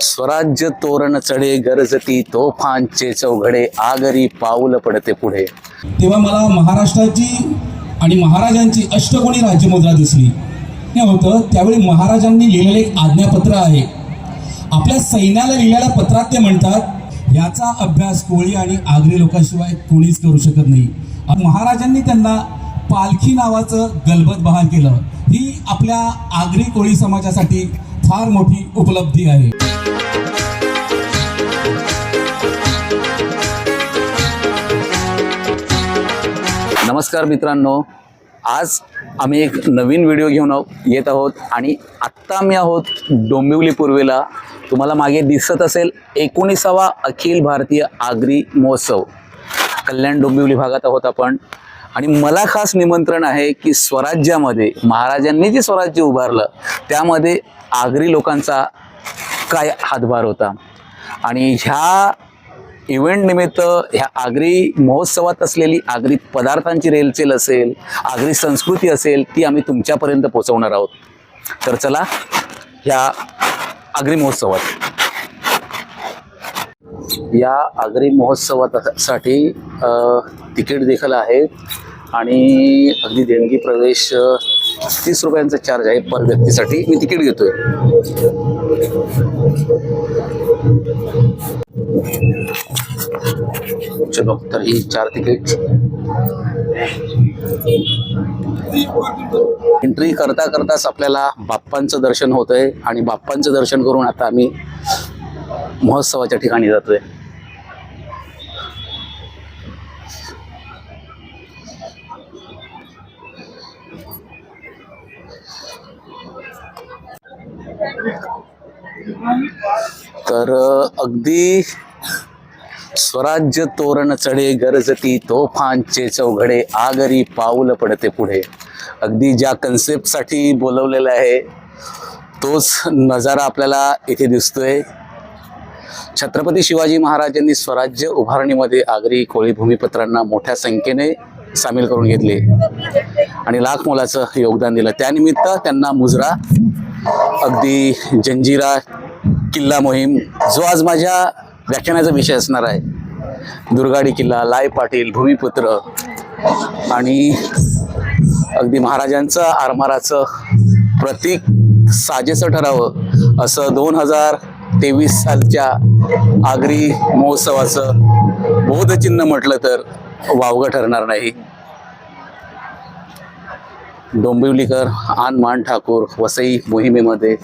स्वराज्य तोरण चढे गरजती तोफांचे चौघडे आगरी पाऊल पडते पुढे. तेव्हा मला महाराष्ट्राची आणि महाराजांची अष्टकोनी राज्यमुद्रा दिसली. हे होतं त्यावेळी महाराजांनी लिहिलेले एक आज्ञापत्र आहे. आपल्या सैन्याला लिहिलेल्या पत्रात ते म्हणतात, याचा अभ्यास कोळी आणि आगरी लोकांशिवाय कोणीच करू शकत नाही. महाराजांनी त्यांना पालखी नावाचं गलबत बहाल केलं. ही आपल्या आगरी कोळी समाजासाठी फार मोठी उपलब्धी आहे. नमस्कार मित्रांनो, आज आम्ही एक नवीन व्हिडिओ घेऊन येत आहोत आणि आत्ता आम्ही आहोत डोंबिवली पूर्वेला. तुम्हाला मागे दिसत असेल 19वा अखिल भारतीय आगरी महोत्सव. कल्याण डोंबिवली भागात आहोत आपण आणि मला खास निमंत्रण आहे की स्वराज्यामध्ये महाराजांनी जे स्वराज्य उभारलं त्यामध्ये आगरी लोकांचा काय हातभार होता आणि ह्या इव्हेंट निमित्त ह्या आगरी महोत्सवात असलेली आगरी पदार्थांची रेलचेल असेल, आगरी संस्कृती असेल, ती आम्ही तुमच्यापर्यंत पोहोचवणार आहोत. तर चला ह्या आगरी महोत्सवात, या आगरी महोत्सवासाठी तिकीट देखील आहे आणि अगदी देणगी प्रवेश 30 रुपयांचा चार्ज आहे पर व्यक्तीसाठी. मी तिकीट घेतोय. चलो, तर ही 4 तिकीट. एंट्री करता करताच आपल्याला बाप्पांचं दर्शन होतंय आणि बाप्पांचं दर्शन करून आता आम्ही महोत्सवाच्या ठिकाणी जातोय. तर अगदी स्वराज्य तोरण चढे गरजती तोफांचे चौघडे आगरी पाऊल पडते पुढे. अगदी ज्या कन्सेप्टसाठी बोलवलेलं आहे तोच नजारा आपल्याला इथे दिसतोय. छत्रपती शिवाजी महाराजांनी स्वराज्य उभारणीमध्ये आगरी कोळी भूमिपुत्रांना मोठ्या संख्येने सामील करून घेतले आणि लाख मोलाचं योगदान दिलं. त्यानिमित्त त्यांना मुजरा, अगदी जंजिरा, किल्ला मोहीम, जो आज माझ्या व्याख्यानाचा विषय असणार आहे, दुर्गाडी किल्ला, लाय पाटील, भूमिपुत्र आणि अगदी महाराजांचं आरमाराचं प्रतीक साजेसं ठरावं असं 2023 सालच्या आगरी महोत्सवाचं बोधचिन्ह म्हटलं तर वावगं ठरणार नाही. डोंबिवलीकर आन मान ठाकूर वसई मोहिमेमध्ये.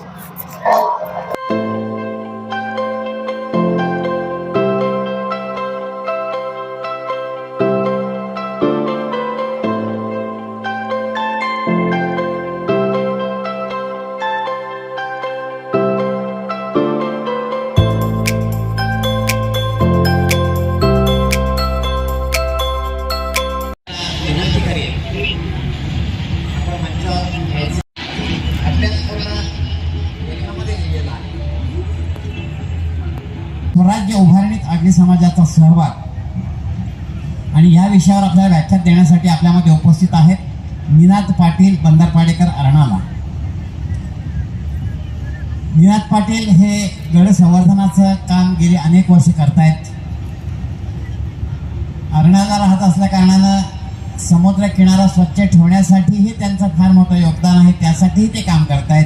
स्वराज्य उभारणीत आगरी समाजाचा सहभाग आणि या विषयावर आपल्याला व्याख्या देण्यासाठी आपल्यामध्ये उपस्थित आहेत निनाद पाटील, बंदरपाडेकर, अर्नाळा. निनाद पाटील हे गड संवर्धनाचं काम गेली अनेक वर्ष करतायत. अर्नाळा राहत असल्या कारणानं समुद्र किनारा स्वच्छ ठेवण्यासाठीही त्यांचं फार मोठं योगदान आहे. त्यासाठीही ते काम करतायत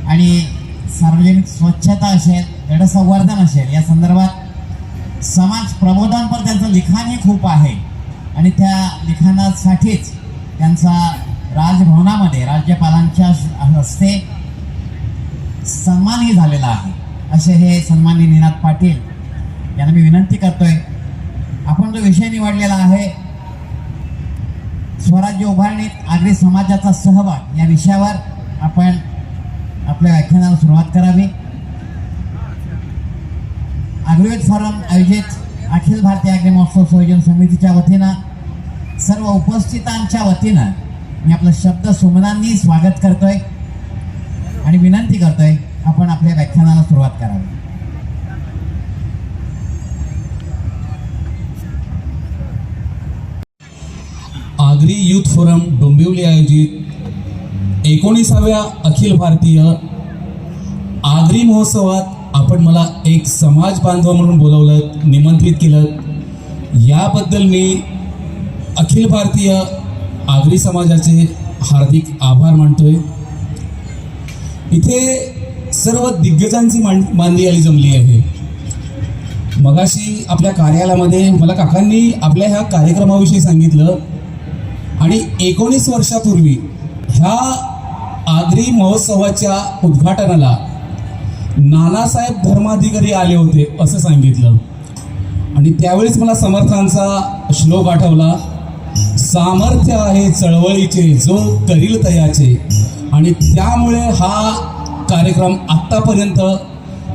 आणि सार्वजनिक स्वच्छता असेल, गडसंवर्धन असेल, या संदर्भात समाज प्रबोधनपर त्यांचं लिखाणही खूप आहे आणि त्या लिखाणासाठीच त्यांचा राजभवनामध्ये राज्यपालांच्या हस्ते सन्मानही झालेला आहे. असे हे सन्माननीय निनाद पाटील यांना मी विनंती करतोय, आपण जो विषय निवडलेला आहे स्वराज्य उभारणीत आगरी समाजाचा सहभाग, या विषयावर आपण आपल्या व्याख्यानाला सुरुवात करावी. आगरीवेद फोरम आयोजित अखिल भारतीय आगरी महोत्सव संयोजन समितीच्या वतीनं सर्व उपस्थितांच्या वतीनं मी आपलं शब्द सुमनांनी स्वागत करतोय आणि विनंती करतोय आपण आपल्या व्याख्यानाला सुरुवात करावी. आगरी युथ फोरम डोंबिवली आयोजित 19व्या अखिल भारतीय आगरी महोत्सवात आपण मला एक समाज बांधव म्हणून बोलवलं, निमंत्रित केलं, याबद्दल मी अखिल भारतीय आगरी समाजाचे हार्दिक आभार मानतोय. इथे सर्व दिग्गजांची मांदी आली जमली आहे. मगाशी आपल्या कार्यालयामध्ये मला काकांनी आपल्या ह्या कार्यक्रमाविषयी सांगितलं आणि 19 वर्षापूर्वी ह्या आगरी महोत्सवाच्या उद्घाटनाला नानासाहेब धर्माधिकारी आले होते असं सांगितलं. आणि त्यावेळेस मला समर्थांचा श्लोक आठवला, सामर्थ्य आहे चळवळीचे जो करील तयाचे. आणि त्यामुळे हा कार्यक्रम आत्तापर्यंत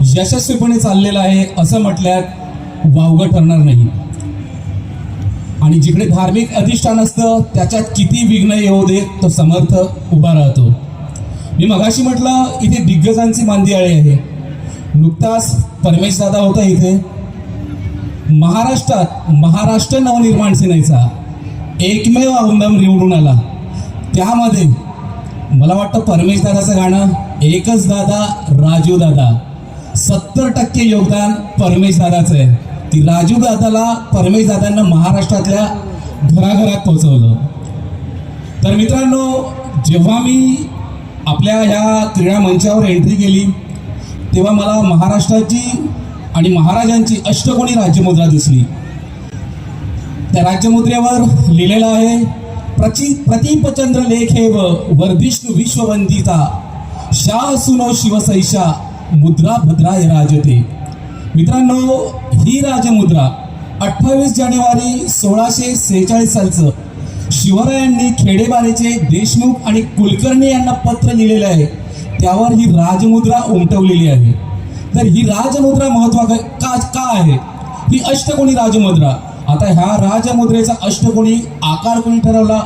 यशस्वीपणे चाललेला आहे असं म्हटल्यात वावगं ठरणार नाही. आणि जिकडे धार्मिक अधिष्ठान असतं त्याच्यात किती विघ्न येऊ दे तो समर्थ उभा राहतो. मी मगाशी म्हटलं इथे दिग्गजांची मांदी आळी आहे. नुकताच परमेश दादा होता इथे. महाराष्ट्रात महाराष्ट्र नवनिर्माण सेनेचा एकमेव आमदार निवडून आला. त्यामध्ये मला वाटतं परमेश दादाचं गाणं एकच दादा राजू दादा, 70% योगदान परमेश दादाचं आहे. की राजू दादाला परमेश दादांना महाराष्ट्रातल्या घराघरात पोहोचवलं. तर मित्रांनो, जेव्हा मी आपल्या ह्या क्रीडा मंचावर एंट्री केली तेव्हा मला महाराष्ट्राची आणि महाराजांची अष्टकोनी राज्यमुद्रा दिसली. त्या राज्यमुद्रेवर लिहिलेलं आहे, प्रतिपचंद्र लेखेव वर्धिष्णू विश्ववंदिता शाह सुनो शिवसैषा मुद्रा भद्राय राजते. मित्रांनो, ही राजमुद्रा 28 जानेवारी 1646 सालचं शिवरायांनी खेडेबारेचे देशमुख आणि कुलकर्णी यांना पत्र लिहिलेलं आहे. त्यावर ही राजमुद्रा उमटवलेली आहे. तर ही राजमुद्रा का आहे? ही अष्टकोनी राजमुद्रा. आता ह्या राजमुद्रेचा अष्टकोनी आकार कोणी ठरवला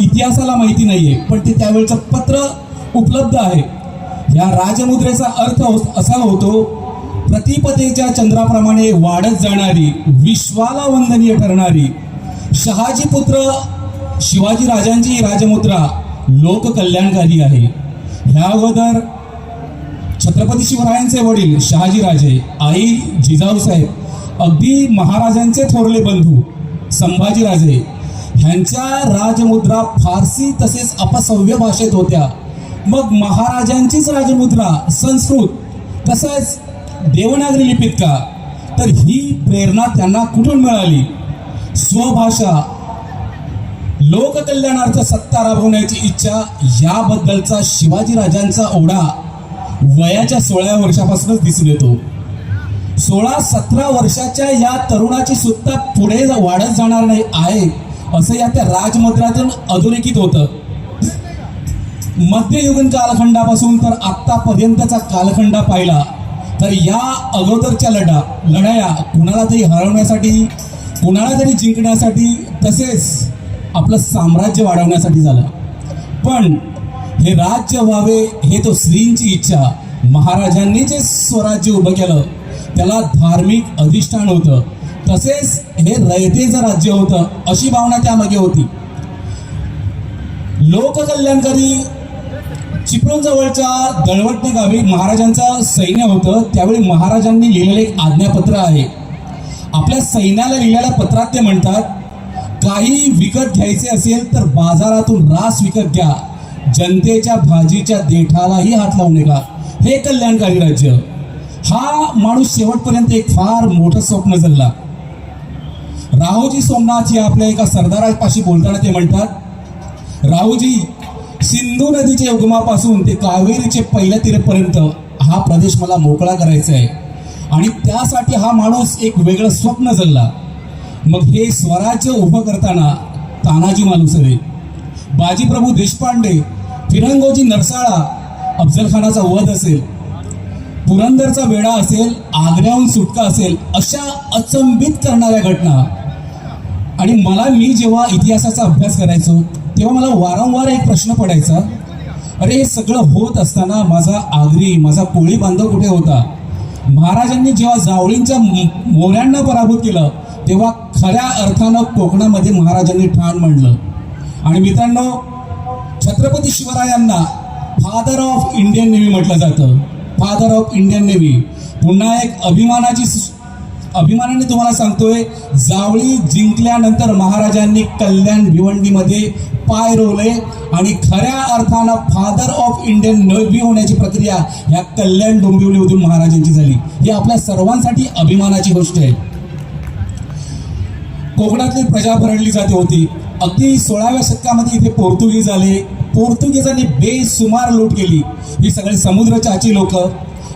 इतिहासाला माहिती नाहीये, पण ते त्यावेळचं पत्र उपलब्ध आहे. या राजमुद्रेचा अर्थ असा होतो, प्रतिपदेच्या चंद्राप्रमाणे वाढत जाणारी, विश्वाला वंदनीय ठरणारी शहाजी पुत्र शिवाजी राजांची ही राजमुद्रा लोककल्याणकारी आहे. ह्या अगोदर छत्रपती शिवरायांचे वडील शहाजीराजे, आई जिजाऊसाहेब, अगदी महाराजांचे थोरले बंधू संभाजीराजे ह्यांच्या राजमुद्रा फारसी तसेच अपसव्य भाषेत होत्या. मग महाराजांचीच राजमुद्रा संस्कृत तसंच देवनागरी लिपीत का? तर ही प्रेरणा त्यांना कुठून मिळाली? स्वभाषा, लोककल्याणार्थ सत्ता राबवण्याची इच्छा, याबद्दलचा शिवाजीराजांचा ओढा वयाच्या 16व्या वर्षापासूनच दिसून येतो. 16-17 वर्षाच्या या तरुणाची सुद्धा पुढे वाढत जाणार नाही आहे असं या त्या राजमुद्रातून अधोरेखित होतं. मध्ययुगीन कालखंडापासून तर आत्तापर्यंतचा कालखंड पाहिला तर या अगोदरच्या लढाया कुणाला तरी हरवण्यासाठी, कुणाला तरी जिंकण्यासाठी, तसेच आपलं साम्राज्य वाढवण्यासाठी झालं. पण हे राज्य व्हावे हे तो श्रींची इच्छा. महाराजांनी जे स्वराज्य उभं केलं त्याला धार्मिक अधिष्ठान होतं, तसेच हे रयतेचं राज्य होतं अशी भावना त्यामागे होती. लोककल्याणकारी चिपळूण जवळच्या दळवटणे गावी महाराजांचं सैन्य होतं. त्यावेळी महाराजांनी लिहिलेलं एक आज्ञापत्र आहे. आपल्या सैन्याला लिहिलेल्या पत्रात ते म्हणतात, काही विकत घ्यायचे असेल तर बाजारातून रास विकत घ्या, जनतेच्या भाजीच्या देठालाही हात लावू नका. हे कल्याणकारी राज्य. हा माणूस शेवटपर्यंत एक फार मोठं स्वप्न जगला. राहोजी सोमनाथ या आपल्या एका सरदारापाशी बोलताना ते म्हणतात, राहोजी, सिंधू नदीच्या उगमापासून ते कावेरीचे पहिल्या तीरापर्यंत हा प्रदेश मला मोकळा करायचा आहे. आणि त्यासाठी हा माणूस एक वेगळं स्वप्न जगला. मग हे स्वराज्य उभं करताना तानाजी मालुसरे, बाजीप्रभू देशपांडे, फिरंगोजी नरसाळा, अफजलखानाचा वध असेल, पुरंदरचा वेढा असेल, आग्र्याहून सुटका असेल, अशा अचंबित करणाऱ्या घटना. आणि मी जेव्हा इतिहासाचा अभ्यास करायचो तेव्हा मला वारंवार एक प्रश्न पडायचा, अरे हे सगळं होत असताना माझा आगरी, माझा कोळी बांधव कुठे होता? महाराजांनी जेव्हा जावळींच्या मोऱ्यांना पराभूत केलं तेव्हा खऱ्या अर्थानं कोकणामध्ये महाराजांनी ठाण मांडलं. आणि मित्रांनो, छत्रपती शिवरायांना फादर ऑफ इंडियन नेव्ही म्हटलं जातं. Father of Indian navy. पुन्हा एक अभिमानाने तुम्हाला सांगतोय, जावळी जिंकल्यानंतर महाराजांनी कल्याण भिवंडीमध्ये पाय रोवले आणि खऱ्या अर्थानं फादर ऑफ इंडियन नेव्ही होण्याची प्रक्रिया या कल्याण डोंबिवलीमधून महाराजांची झाली. ही आपल्या सर्वांसाठी अभिमानाची गोष्ट आहे. कोकणातली प्रजा भरडली जाते होती. अगदी 16व्या शतकामध्ये इथे पोर्तुगीज आले. पोर्तुगीजांनी बेसुमार लूट केली. ही सगळी समुद्रचाची लोक.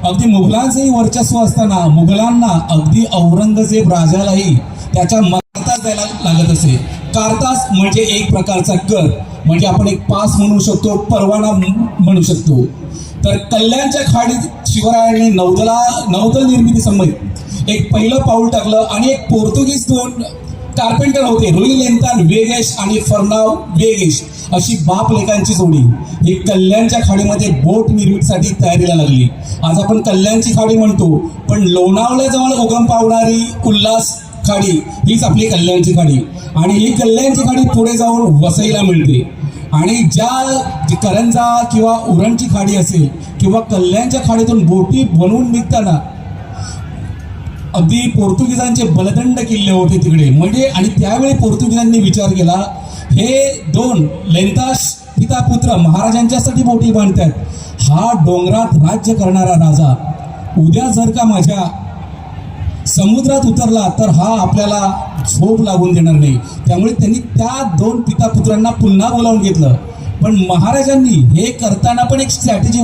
अगदी मुघलांचंही वर्चस्व असताना मुघलांना अगदी औरंगजेब राजालाही त्याच्या मर्यादा द्यायला लागत असे. कारतास म्हणजे एक प्रकारचा कर, म्हणजे आपण एक पास म्हणू शकतो, परवाना म्हणू शकतो. तर कल्याणच्या खाडीत शिवरायांनी नौदल निर्मिती समोर एक पहिलं पाऊल टाकलं आणि एक पोर्तुगीज दोन कार्पेंटर होते, रुई लेंतान वेगेश आणि फर्नाव वेगेश अशी बाप लेकांची जोडी ही कल्याणच्या खाडीमध्ये बोट निर्मितीसाठी तयारीला लागली. आज आपण कल्याणची खाडी म्हणतो, पण लोणावळ्याजवळ उगम पावणारी उल्हास खाडी हीच आपली कल्याणची खाडी. आणि ही कल्याणची खाडी पुढे जाऊन वसईला मिळते. आणि जी करंजा किंवा उरणची खाडी असेल किंवा कल्याणच्या खाडीतून बोटी बनवून निघताना अगदी पोर्तुगीजांचे बलदंड किल्ले होते तिकडे. म्हणजे आणि त्यावेळी पोर्तुगीजांनी विचार केला, हे दोन लेंताश पिता पुत्र महाराजांच्यासाठी बोटी बांधतात. हा डोंगरात राज्य करणारा राजा उद्या जर का माझ्या समुद्रात उतरला तर हा आपल्याला झोप लागून देणार नाही. त्यामुळे त्यांनी त्या दोन पिता पुत्रांना पुन्हा बोलावून घेतलं. पण महाराजांनी हे करताना पण एक स्ट्रॅटेजी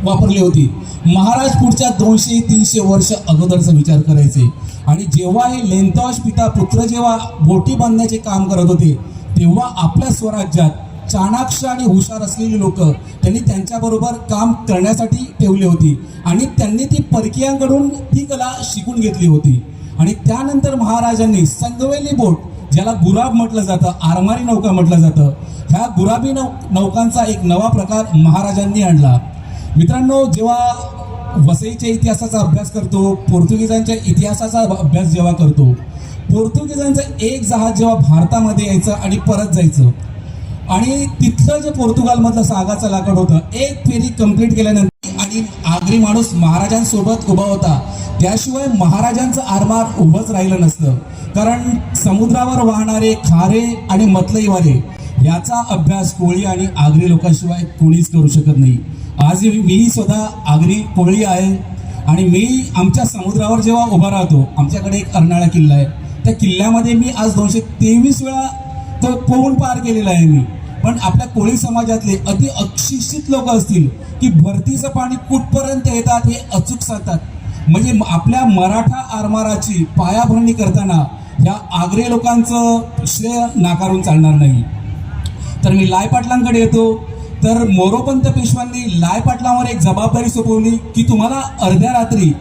वापरली होती. महाराज पुढच्या 200-300 वर्ष अगोदरचा विचार करायचे. आणि जेव्हा हे लेंतॉश पिता पुत्र जेव्हा बोटी बांधण्याचे काम करत होते, तेव्हा आपल्या स्वराज्यात चाणाक्ष आणि हुशार असलेली लोक त्यांनी त्यांच्याबरोबर काम करण्यासाठी ठेवली होती. आणि त्यांनी ती परकीयांकडून ती कला शिकून घेतली होती. आणि त्यानंतर महाराजांनी संगवेली बोट, ज्याला गुराब म्हटलं जातं, आरमारी नौका म्हटलं जातं, ह्या गुराबी नौकांचा एक नवा प्रकार महाराजांनी आणला. मित्रांनो, जेव्हा वसईच्या इतिहासाचा अभ्यास करतो, पोर्तुगीजांच्या इतिहासाचा अभ्यास जेव्हा करतो, पोर्तुगीजांचं एक जहाज जेव्हा भारतामध्ये यायचं आणि परत जायचं आणि तिथलं जे पोर्तुगालमधलं सागाचं लाकड होतं, एक फेरी कंप्लीट केल्यानंतर आणि आगरी माणूस महाराजांसोबत उभा होता, त्याशिवाय महाराजांचं आरमार उभंच राहिलं नसतं. कारण समुद्रावर वाहणारे खारे आणि मतलईवारे याचा अभ्यास कोळी आणि आगरी लोकांशिवाय कोणीच करू शकत नाही. आज मी स्वतः आगरी कोळी आहे आणि मी आमच्या समुद्रावर जेव्हा उभा राहतो, आमच्याकडे एक अर्नाळा किल्ला आहे, त्या किल्ल्यामध्ये मी आज 223 वेळा तो पोहून पार केलेला आहे मी. पण आपल्या कोळी समाजातले अति अशिक्षित लोक असतील की भरतीचं पाणी कुठपर्यंत येतात हे अचूक सांगतात. म्हणजे आपल्या मराठा आरमाराची पायाभरणी करताना ह्या आगरी लोकांचं श्रेय नाकारून चालणार नाही. तर मी लाय पाटलांकडे येतो. तर मोरोपंत पेशवांनी लाय पाटलांवर एक जबाबदारी सोपवली की तुम्हाला अर्ध्या रात्री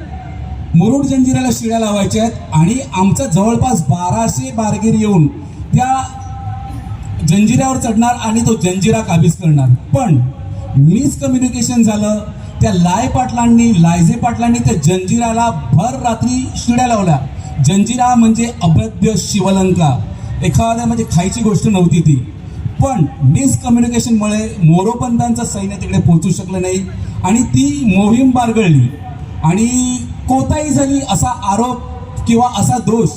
मुरुड जंजिऱ्याला शिड्या लावायच्या आहेत आणि आमचा जवळपास 1200 बारगीर येऊन त्या जंजिऱ्यावर चढणार आणि तो जंजिरा काबीज करणार. पण मिसकम्युनिकेशन झालं. त्या लायजे पाटलांनी त्या जंजिराला भर रात्री शिड्या लावल्या. जंजिरा म्हणजे अभेद्य शिवलंका, एखाद्या म्हणजे खायची गोष्ट नव्हती ती. पण मिसकम्युनिकेशनमुळे मोरोपंतांचं सैन्य तिकडे पोहोचू शकलं नाही आणि ती मोहीम बारगळली आणि कोताही झाली असा आरोप किंवा असा दोष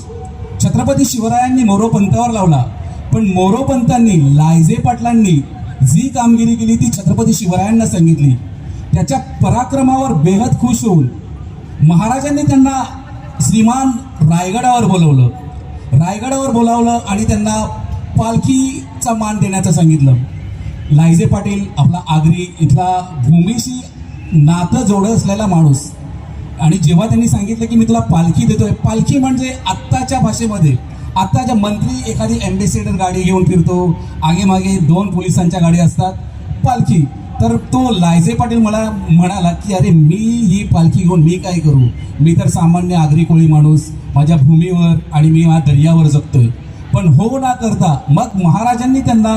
छत्रपती शिवरायांनी मोरोपंतावर लावला. पण मोरोपंतांनी लायजे पाटलांनी जी कामगिरी केली ती छत्रपती शिवरायांना सांगितली. त्याच्या पराक्रमावर बेहद खुश होऊन महाराजांनी त्यांना श्रीमान रायगडावर बोलावलं आणि त्यांना पालखीचा मान देण्याचं सांगितलं. लायजे पाटील आपला आगरी इथला भूमीशी नातं जोडत असलेला माणूस. आणि जेव्हा त्यांनी सांगितलं की मी तुला पालखी देतोय, पालखी म्हणजे आत्ताच्या भाषेमध्ये आत्ताच्या मंत्री एखादी ॲम्बेसेडर गाडी घेऊन फिरतो, आगे मागे 2 पोलिसांच्या गाडी असतात, पालखी. तर तो लायजे पाटील मला म्हणाला की अरे मी ही पालखी घेऊन मी काय करू, मी तर सामान्य आगरी कोळी माणूस, माझ्या भूमीवर आणि मी माझ्या दर्यावर जगतोय. पण हो ना करता मग महाराजांनी त्यांना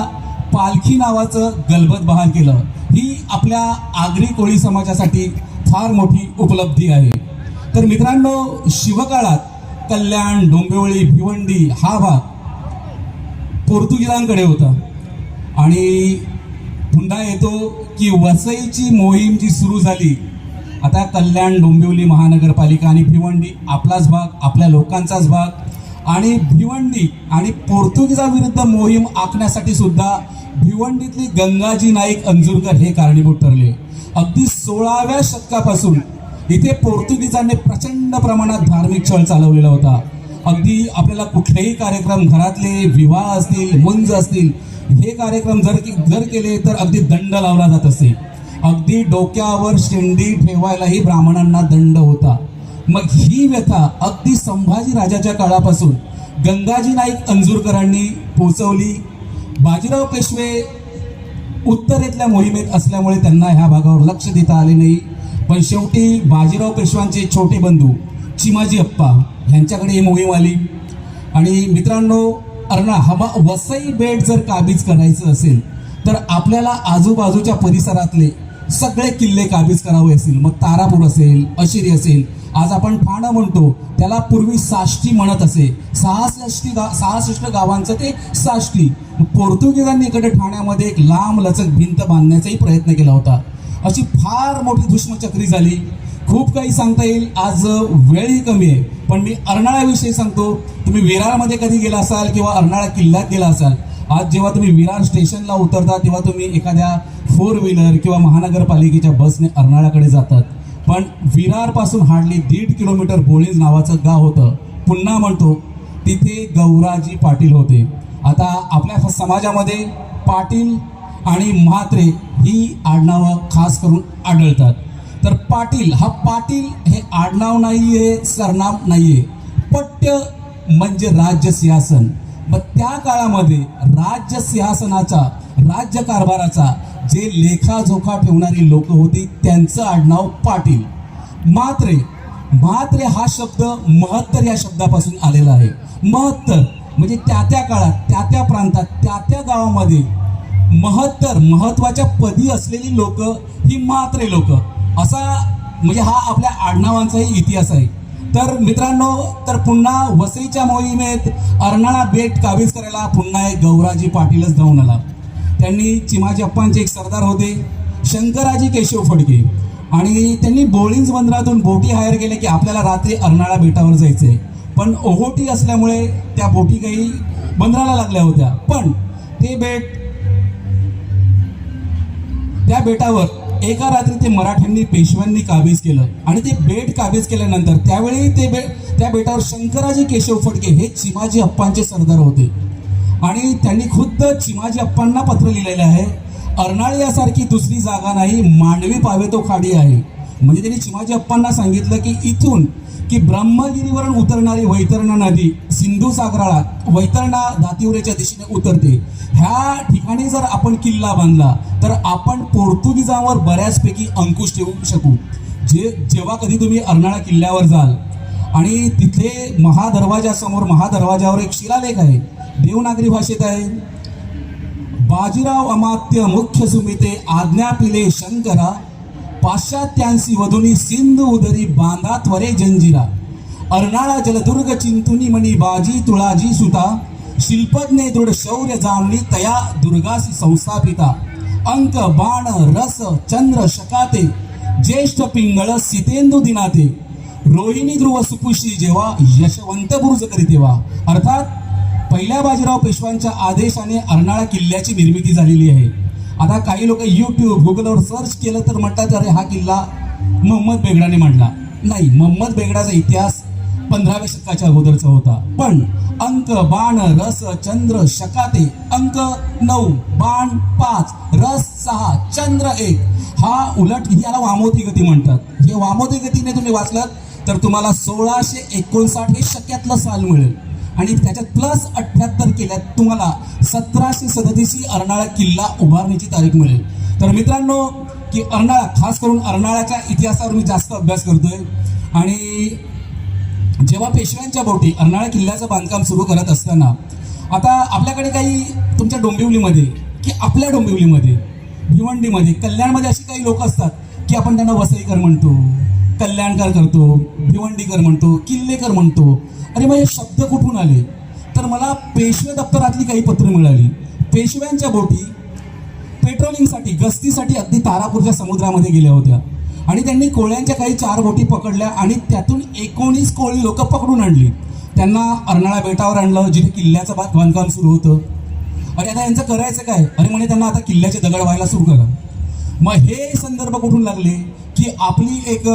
पालखी नावाचं गलबत बहाल केलं. ही आपल्या आगरी कोळी समाजासाठी फार मोठी उपलब्धी आहे. तर मित्रांनो, शिवकाळात कल्याण, डोंबिवली, भिवंडी हा भाग पोर्तुगीजांकडे होता. आणि पुन्हा येतो की वसईची मोहीम जी सुरू झाली आता कल्याण डोंबिवली महानगरपालिका आणि भिवंडी आपलाच भाग, आपल्या लोकांचाच भाग आणि भिवंडी आणि पोर्तुगीजाविरुद्ध मोहीम आखण्यासाठी सुद्धा भिवंडीतली गंगाजी नाईक अंजुरकर हे कारणीभूत ठरले. अगदी 16व्या शतकापासून इथे पोर्तुगीजांनी प्रचंड प्रमाणात धार्मिक छळ चालवलेला होता. अगदी आपल्याला कुठलेही कार्यक्रम, घरातले विवाह असतील, मुंज असतील, हे कार्यक्रम जर केले तर अगदी दंड लावला जात असे. अगदी डोक्यावर शेंडी ठेवायलाही ब्राह्मणांना दंड होता. मग ही व्यथा अगदी संभाजी राजाच्या काळापासून गंगाजी नाईक अंजुरकरांनी पोचवली. बाजीराव पेशवे उत्तरेतल्या मोहिमेत असल्यामुळे त्यांना ह्या भागावर लक्ष देता आले नाही. पण शेवटी बाजीराव पेशव्यांचे छोटे बंधू चिमाजी अप्पा यांच्याकडे ही मोहीम आली. आणि मित्रांनो, वसई बेट जर काबीज करायचं असेल तर आपल्याला आजूबाजूच्या परिसरातले सगळे किल्ले काबीज करावे असतील. मग तारापूर असेल, अशिरी असेल, आज आपण ठाणं म्हणतो, त्याला पूर्वी साष्टी म्हणत असे. 66 गावांचं ते साष्टी. पोर्तुगीजांनी इकडे ठाण्यामध्ये एक लांब लचक भिंत बांधण्याचाही प्रयत्न केला होता. अशी फार मोठी दुश्मचक्री झाली. खूप काही सांगता येईल, आज वेळही कमी आहे. पण मी अर्नाळ्याविषयी सांगतो. तुम्ही विरारमध्ये कधी गेला असाल किंवा अर्नाळा किल्ल्यात गेला असाल, आज जेव्हा तुम्ही विरार स्टेशनला उतरता तेव्हा तुम्ही एखाद्या 4 व्हीलर किंवा महानगरपालिकेच्या बसने अर्नाळ्याकडे जातात. पण विरारपासून हार्डली 1.5 किलोमीटर बोळीज नावाचं गाव होतं, पुन्हा म्हणतो, तिथे गौराजी पाटील होते. आता आपल्या समाजामध्ये पाटील आणि म्हात्रे ही आडनावं खास करून आढळतात. तर पाटील हे आडनाव नाहीये, सरनाम नाहीये. पट्ट म्हणजे राज्य सिंहासन. मग त्या काळामध्ये राज्य सिंहासनाचा, राज्य कारभाराचा जे लेखाजोखा ठेवणारी लोक होती त्यांचं आडनाव पाटील. म्हात्रे हा शब्द महत्तर या शब्दापासून आलेला आहे. महत्तर म्हणजे त्या काळात, त्या प्रांतात, त्या गावामध्ये महत्वाच्या पदी असलेली लोक ही म्हात्रे लोक, असा म्हणजे हा आपल्या आडनावांचाही इतिहास आहे. तर मित्रांनो, तर पुन्हा वसईच्या मोहिमेत अर्नाळा बेट काबीज करायला पुन्हा एक गौराजी पाटीलच धावून आला. त्यांनी चिमाजी अप्पांचे एक सरदार होते, शंकराजी केशव फडके, आणि त्यांनी बोळींज बंदरातून बोटी हायर केल्या की आपल्याला रात्री अर्नाळा बेटावर जायचंय. पण ओहोटी असल्यामुळे त्या बोटी काही बंदराला लागल्या होत्या. पण त्या बेटावर एका रात्री ते मराठ्यांनी, पेशव्यांनी काबीज केलं. आणि ते बेट काबीज केल्यानंतर त्यावेळी त्या बेटावर शंकराजी केशव फडके हे चिमाजी अप्पांचे सरदार होते. आणि त्यांनी खुद्द चिमाजी अप्पांना पत्र लिहिलेले आहे, अर्नाळी यासारखी दुसरी जागा नाही, मांडवी पावे तो खाडी आहे. म्हणजे त्यांनी चिमाजी अप्पांना सांगितलं की इथून की ब्रह्मगिरीवरून उतरणारी वैतरणा नदी सिंधू सागराला वैतरणा दातिवरेच्या दिशेने उतरते. ह्या ठिकाणी जर आपण किल्ला बांधला तर आपण पोर्तुगीजांवर बऱ्याचपैकी अंकुश ठेवू शकू. जेव्हा कधी तुम्ही अर्नाळा किल्ल्यावर जाल आणि तिथे महादरवाजावर एक शिलालेख आहे, देवनागरी भाषेत आहे. बाजीराव अमात्य मुख्य सुमिते आज्ञा पिले शंकरा, पाश्चात्यांसी वधुनी सिंधू उदरी बांधा त्वरे जंजिरा. अर्नाळा जलदुर्ग चिंतुनी मणी बाजी तुळाजी सुता, शिल्पज्ञे दृढ शौर्य जामली तया दुर्गासी संस्थापिता. अंक बाण रस चंद्र शकाते, ज्येष्ठ पिंगळ सीतेंदू दिनाते, रोहिणी ध्रुव सुपुशी जेव्हा यशवंत बुरुज करी तेव्हा. अर्थात पहिल्या बाजीराव पेशव्यांच्या आदेशाने अर्नाळा किल्ल्याची निर्मिती झालेली आहे. आता काही लोक यूट्यूब, गुगलवर सर्च केलं तर म्हणतात अरे हा किल्ला मोहम्मद बेगडाने मांडला. नाही, मोहम्मद बेगडाचा इतिहास 15व्या शतकाच्या अगोदरचा होता. पण अंक बाण रस चंद्र शकाते, अंक 9, बाण 5, रस 6, चंद्र 1, हा उलट याला वामोती गती म्हणतात. हे वामोती गतीने तुम्ही वाचलात तर तुम्हाला 1659 हे शक्यातलं साल मिळेल. आणि त्याच्यात प्लस 78 केल्यात तुम्हाला 1737 अर्नाळा किल्ला उभारण्याची तारीख मिळेल. तर मित्रांनो, की अर्नाळा, खास करून अर्नाळ्याच्या इतिहासावर मी जास्त अभ्यास करतोय. आणि जेव्हा पेशव्यांच्या बोटी अर्नाळा किल्ल्याचं बांधकाम सुरू करत असताना, आता आपल्याकडे काही तुमच्या डोंबिवलीमध्ये की आपल्या डोंबिवलीमध्ये, भिवंडीमध्ये, कल्याणमध्ये अशी काही लोक असतात की आपण त्यांना वसईकर म्हणतो, कल्याणकर करतो, भिवंडीकर म्हणतो, किल्लेकर म्हणतो. अरे मग हे शब्द कुठून आले? तर मला पेशवे दप्तरातली काही पत्र मिळाली. पेशव्यांच्या बोटी पेट्रोलिंगसाठी, गस्तीसाठी अगदी तारापूरच्या समुद्रामध्ये गेल्या होत्या. आणि त्यांनी कोळ्यांच्या काही 4 बोटी पकडल्या आणि त्यातून 19 कोळी लोक पकडून आणली. त्यांना अर्नाळा बेटावर आणलं, जिथे किल्ल्याचं बांधकाम सुरू होतं. अरे आता यांचं करायचं काय? अरे म्हणे त्यांना आता किल्ल्याचे दगड व्हायला सुरू करा. मग हे संदर्भ कुठून लागले की आपली एक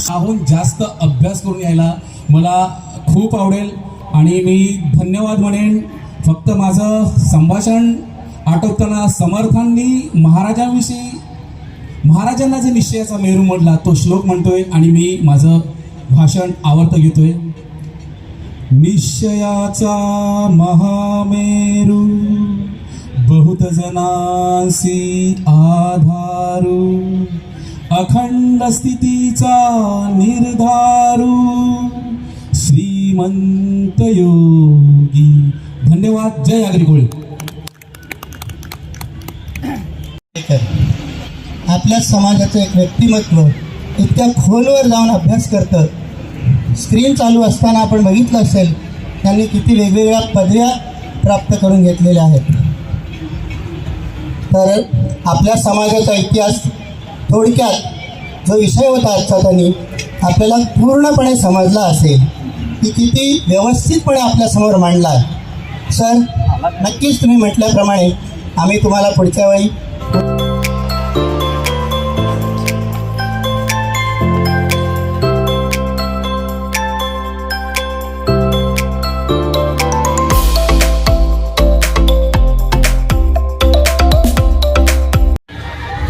शाहून जास्त अभ्यास करून यायला मला खूप आवडेल. आणि मी धन्यवाद म्हणेन. फक्त माझं संभाषण आटोपताना समर्थांनी महाराजांना जे निश्चयाचा मेरू म्हटला तो श्लोक म्हणतोय आणि मी माझं भाषण आवर्त घेतोय. निश्चयाचा महामेरू बहुत जनासी आधारू अखंड स्थितीचा निर्धारू श्रीमंत योगी. धन्यवाद. जय आगरी कोळी. आपल्या समाजाचं एक व्यक्तिमत्व इतक्या खोलवर जाऊन अभ्यास करतं. स्क्रीन चालू असताना आपण बघितलं असेल त्यांनी किती वेगवेगळ्या पदव्या प्राप्त करून घेतलेल्या आहेत. तर आपल्या समाजाचा इतिहास थोडक्यात जो विषय होता आजचा त्यांनी आपल्याला पूर्णपणे समजला असेल की किती व्यवस्थितपणे आपल्यासमोर मांडला. सर, नक्कीच तुम्ही म्हटल्याप्रमाणे आम्ही तुम्हाला पुढच्या वेळी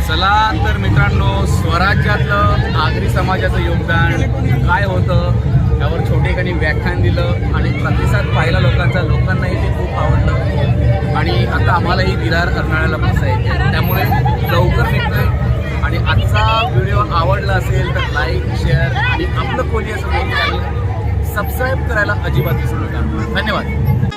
चला तर मित्रांनो, स्वराज्यातलं आगरी समाजाचं योगदान काय होतं यावर छोटेखानी व्याख्यान दिलं आणि प्रतिसाद पाहिला लोकांनाही ते खूप आवडलं. आणि आता आम्हालाही विरार अर्नाळ्याला बसायचं, त्यामुळे लवकर निघतोय. आणि आजचा व्हिडिओ आवडला असेल तर लाईक, शेअर आणि आपलं कोणी असं चॅनल सबस्क्राईब करायला अजिबात विसरू नका. धन्यवाद.